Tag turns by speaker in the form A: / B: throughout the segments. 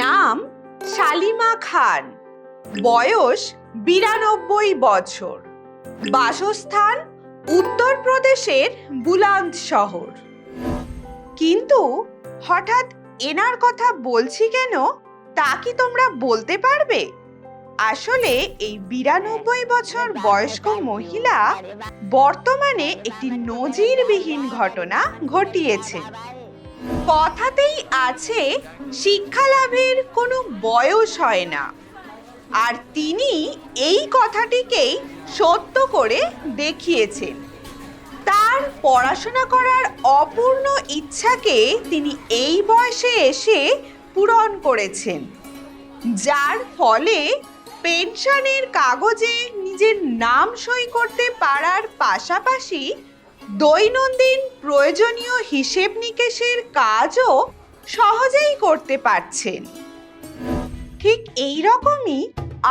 A: নাম শালিমা খান, বয়স 92 বছর, বাসস্থান উত্তরপ্রদেশের বুলান্দ শহর। কিন্তু হঠাৎ এনার কথা বলছি কেন তা কি তোমরা বলতে পারবে? আসলে এই 92 বছর বয়স্ক মহিলা বর্তমানে একটি নজিরবিহীন ঘটনা ঘটিয়েছেন। কথাতেই আছে শিক্ষা লাভের কোনো বয়স হয় না, আর তিনি এই কথাটিকেই সত্য করে দেখিয়েছেন। তার পড়াশোনা করার অপূর্ণ ইচ্ছাকে তিনি এই বয়সে এসে পূরণ করেছেন, যার ফলে পেনশনের কাগজে নিজের নাম সই করতে পারার পাশাপাশি দৈনন্দিন প্রয়োজনীয় হিসেব নিকেশের কাজও সহজেই করতে পারছেন। ঠিক এই রকমই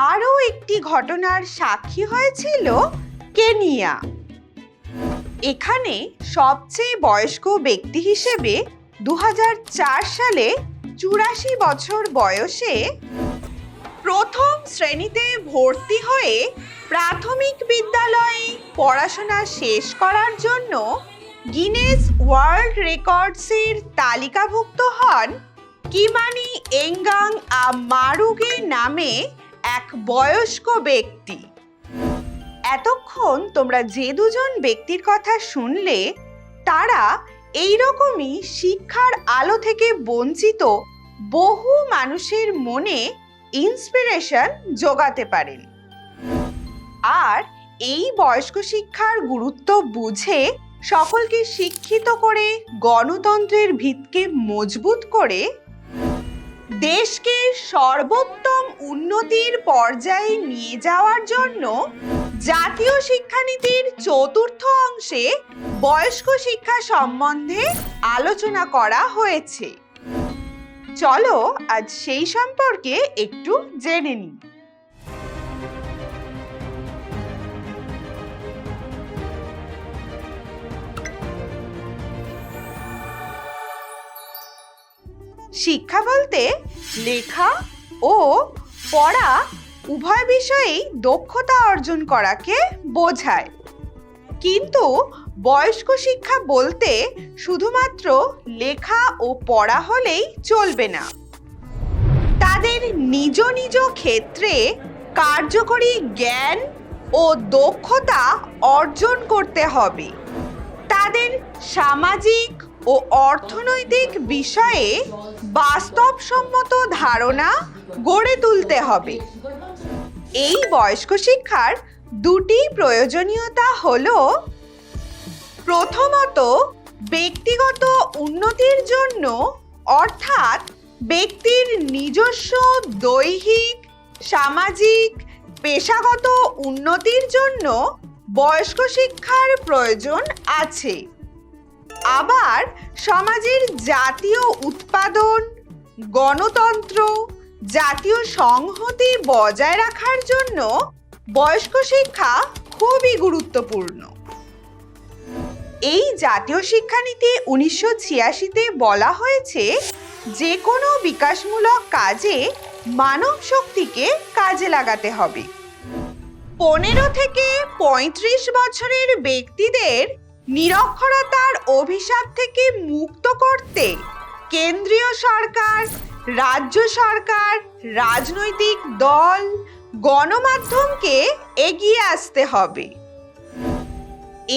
A: আরও একটি ঘটনার সাক্ষী হয়েছিল কেনিয়া। এখানে সবচেয়ে বয়স্ক ব্যক্তি হিসেবে 2004 সালে 84 বছর বয়সে প্রথম শ্রেণীতে ভর্তি হয়ে প্রাথমিক বিদ্যালয়ে পড়াশোনা শেষ করার জন্য গিনেস ওয়ার্ল্ড রেকর্ডসের তালিকাভুক্ত হন কিমানি এঙ্গাং মারুগে নামে এক বয়স্ক ব্যক্তি। এতক্ষণ তোমরা যে দুজন ব্যক্তির কথা শুনলে তারা এইরকমই শিক্ষার আলো থেকে বঞ্চিত বহু মানুষের মনে ইন্সপিরেশন জোগাতে পারেন। আর এই বয়স্ক শিক্ষার গুরুত্ব বুঝে সকলকে শিক্ষিত করে গণতন্ত্রের ভিতকে মজবুত করে দেশকে সর্বোত্তম উন্নতির পর্যায়ে নিয়ে যাওয়ার জন্য জাতীয় শিক্ষানীতির ৪র্থ অংশে বয়স্ক শিক্ষা সম্বন্ধে আলোচনা করা হয়েছে। চলো আজ সেই সম্পর্কে একটু জেনে নিই। শিক্ষা বলতে লেখা ও পড়া উভয় বিষয়েই দক্ষতা অর্জন করাকে বোঝায়। কিন্তু বয়স্ক শিক্ষা বলতে শুধুমাত্র লেখা ও পড়া হলেই চলবে না, তাদের নিজ নিজ ক্ষেত্রে কার্যকরী জ্ঞান ও দক্ষতা অর্জন করতে হবে। তাদের সামাজিক ও অর্থনৈতিক বিষয়ে বাস্তবসম্মত ধারণা গড়ে তুলতে হবে। এই বয়স্ক শিক্ষার দুটি প্রয়োজনীয়তা হলো, প্রথমত ব্যক্তিগত উন্নতির জন্য, অর্থাৎ ব্যক্তির নিজস্ব দৈহিক, সামাজিক, পেশাগত উন্নতির জন্য বয়স্ক শিক্ষার প্রয়োজন আছে। আবার সমাজের জাতীয় উৎপাদন, গণতন্ত্র, জাতীয় সংহতি বজায় রাখার জন্য বয়স্ক শিক্ষা খুবই গুরুত্বপূর্ণ। এই জাতীয় শিক্ষানীতি 1986-তে বলা হয়েছে যে কোনো বিকাশমূলক কাজে মানব শক্তিকে কাজে লাগাতে হবে। 15 থেকে 35 বছরের ব্যক্তিদের নিরক্ষরতার অভিশাপ থেকে মুক্ত করতে কেন্দ্রীয় সরকার, রাজ্য সরকার, রাজনৈতিক দল, গণমাধ্যমকে এগিয়ে আসতে হবে।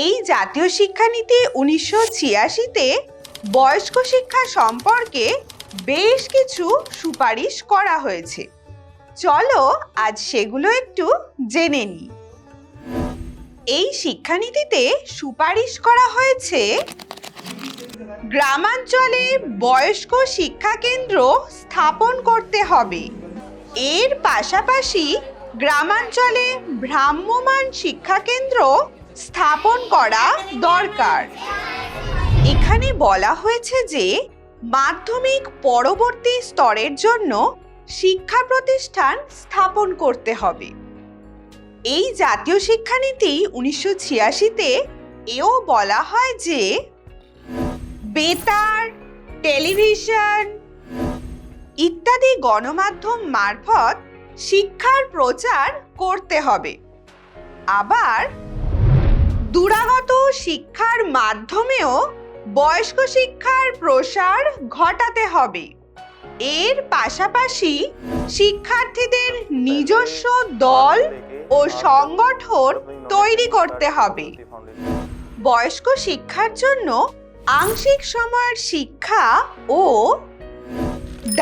A: এই জাতীয় শিক্ষানীতি 1986-তে বয়স্ক শিক্ষা সম্পর্কে বেশ কিছু সুপারিশ করা হয়েছে। চলো আজ সেগুলো একটু জেনে নিই। এই শিক্ষানীতিতে সুপারিশ করা হয়েছে গ্রামাঞ্চলে বয়স্ক শিক্ষা কেন্দ্র স্থাপন করতে হবে। এর পাশাপাশি গ্রামাঞ্চলে ভ্রাম্যমাণ শিক্ষা কেন্দ্র স্থাপন করা দরকার। এখানে বলা হয়েছে যে মাধ্যমিক পরবর্তী স্তরের জন্য শিক্ষা প্রতিষ্ঠান স্থাপন করতে হবে। এই জাতীয় শিক্ষানীতি 1986-তে এও বলা হয় যে বেতার, টেলিভিশন ইত্যাদি গণমাধ্যম মারফত শিক্ষার প্রচার করতে হবে। আবার দূরাগত শিক্ষার মাধ্যমেও বয়স্ক শিক্ষার প্রসার ঘটাতে হবে। এর পাশাপাশি শিক্ষার্থীদের নিজস্ব দল ও সংগঠন তৈরি করতে হবে। বয়স্ক শিক্ষার জন্য আংশিক সময়ের শিক্ষা ও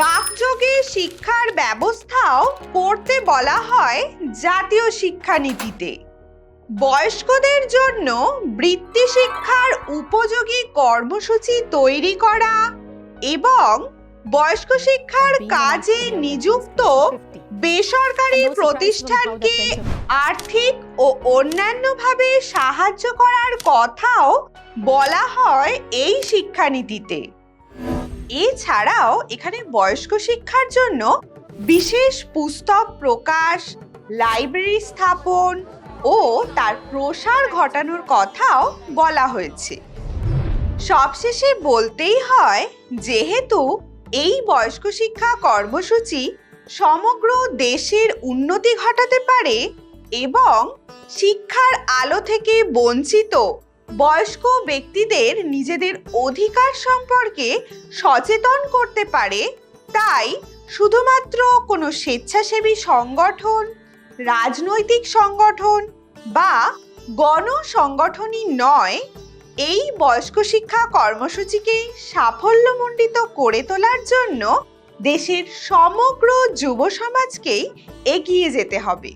A: ডাকযোগে শিক্ষার ব্যবস্থাও করতে বলা হয় জাতীয় শিক্ষানীতিতে। বয়স্কদের জন্য বৃত্তি শিক্ষার উপযোগী কর্মসূচি তৈরি করা এবং বয়স্ক শিক্ষার কাজে নিযুক্ত বেসরকারি প্রতিষ্ঠানকে আর্থিক ও অন্যান্যভাবে সাহায্য করার কথাও বলা হয় এই শিক্ষানীতিতে। এছাড়াও এখানে বয়স্ক শিক্ষার জন্য বিশেষ পুস্তক প্রকাশ, লাইব্রেরি স্থাপন ও তার প্রসার ঘটানোর কথাও বলা হয়েছে। সবশেষে বলতেই হয়, যেহেতু এই বয়স্ক শিক্ষা কর্মসূচি সমগ্র দেশের উন্নতি ঘটাতে পারে এবং শিক্ষার আলো থেকে বঞ্চিত বয়স্ক ব্যক্তিদের নিজেদের অধিকার সম্পর্কে সচেতন করতে পারে, তাই শুধুমাত্র কোনো স্বেচ্ছাসেবী সংগঠন, রাজনৈতিক সংগঠন বা গণসংগঠনই নয়, এই বয়স্ক শিক্ষা কর্মসূচিকে সাফল্যমণ্ডিত করে তোলার জন্য দেশের সমগ্র যুব সমাজকেই এগিয়ে যেতে হবে।